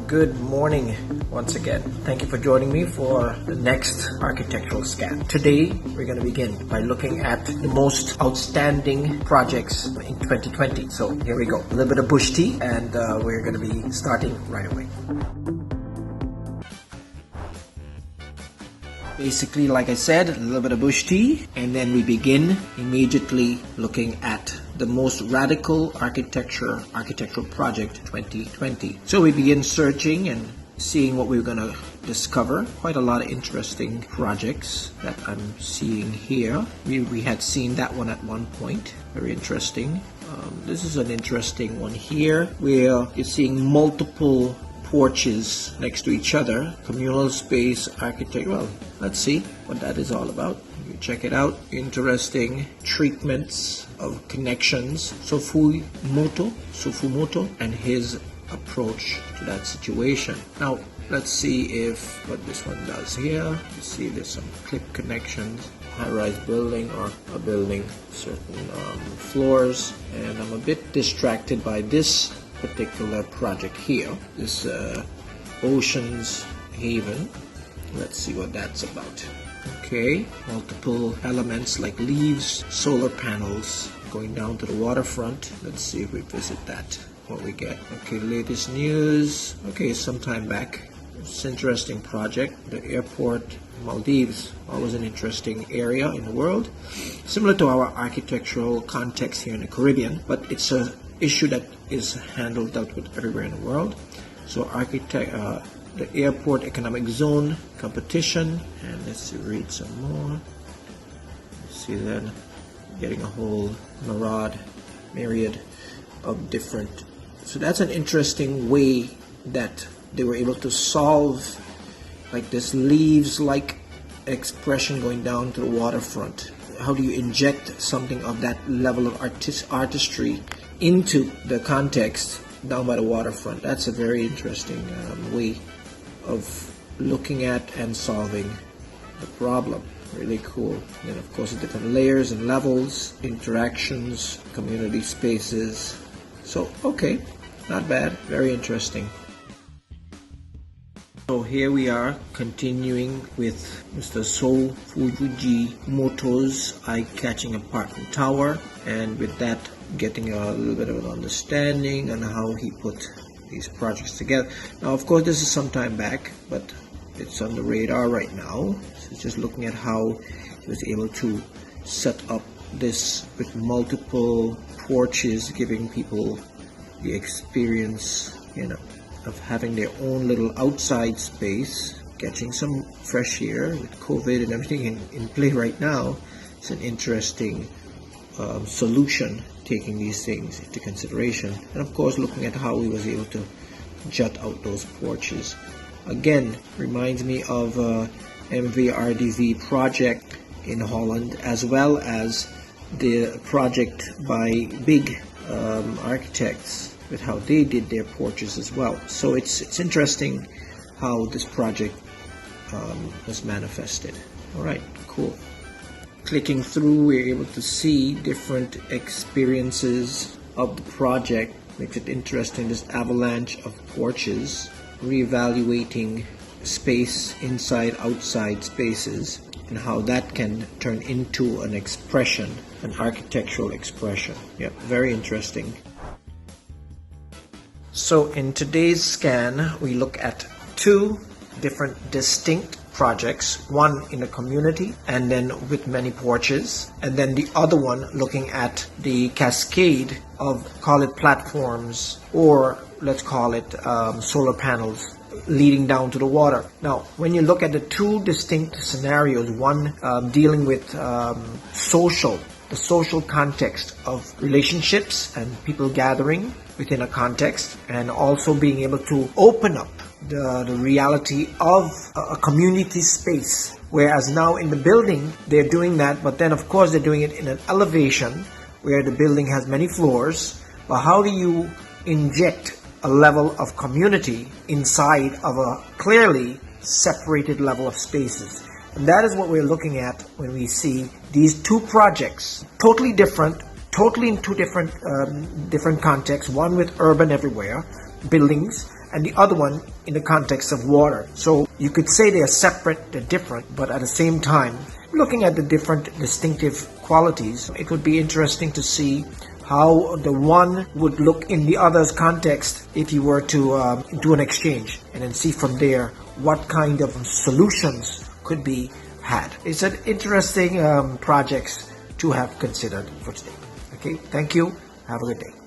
Good morning once again. Thank you for joining me for the next architectural scan. Today we're going to begin by looking at the most outstanding projects in 2020. So here we go. A little bit of bush tea and we're going to be starting right away. Basically, like I said, a little bit of bush tea, and then we begin immediately looking at the most radical architectural project 2020. So we begin searching and seeing what we're going to discover. Quite a lot of interesting projects that I'm seeing here. We had seen that one at one point. Very interesting. This is an interesting one here where you're seeing multiple porches next to each other, communal space architecture. Well, let's see what that is all about. You check it out. Interesting treatments of connections. Sofumoto and his approach to that situation. Now let's see if what this one does here. You see there's some clip connections, high-rise building or a building, certain floors, and I'm a bit distracted by this particular project here, this Ocean's Haven. Let's see what that's about. Okay, multiple elements like leaves, solar panels going down to the waterfront. Let's see if we visit that, what we get. Okay, latest news. Okay, some time back. It's an interesting project. The airport, Maldives, always an interesting area in the world. Similar to our architectural context here in the Caribbean, but it's a issue that is dealt with everywhere in the world. So the airport economic zone competition, and let's read some more. See then, getting a whole myriad of different. So that's an interesting way that they were able to solve like this leaves-like expression going down to the waterfront. How do you inject something of that level of artistry into the context down by the waterfront? That's a very interesting way of looking at and solving the problem. Really cool. And of course, the different layers and levels, interactions, community spaces. So, okay, not bad. Very interesting. So here we are continuing with Mr. Sofujimoto's eye-catching apartment tower, and with that getting a little bit of an understanding on how he put these projects together. Now of course this is some time back, but it's on the radar right now. So just looking at how he was able to set up this with multiple porches, giving people the experience, of having their own little outside space, catching some fresh air with COVID and everything in play right now. It's an interesting solution, taking these things into consideration. And of course, looking at how he was able to jut out those porches. Again, reminds me of MVRDV project in Holland, as well as the project by big architects with how they did their porches as well. So it's interesting how this project was manifested. All right, cool. Clicking through, we're able to see different experiences of the project. Makes it interesting, this avalanche of porches, reevaluating space, inside, outside spaces, and how that can turn into an expression, an architectural expression. Yeah, very interesting. So in today's scan, we look at two different distinct projects, one in a community and then with many porches, and then the other one looking at the cascade of, call it platforms, or let's call it solar panels leading down to the water. Now, when you look at the two distinct scenarios, one dealing with the social context of relationships and people gathering within a context, and also being able to open up the reality of a community space. Whereas now in the building, they're doing that, but then of course they're doing it in an elevation where the building has many floors. But how do you inject a level of community inside of a clearly separated level of spaces? And that is what we're looking at when we see these two projects, totally different, totally in two different contexts, one with urban everywhere, buildings, and the other one in the context of water. So you could say they are separate, they're different, but at the same time, looking at the different distinctive qualities, it would be interesting to see how the one would look in the other's context if you were to do an exchange, and then see from there what kind of solutions could be had. It's an interesting projects to have considered for today. Okay, thank you. Have a good day.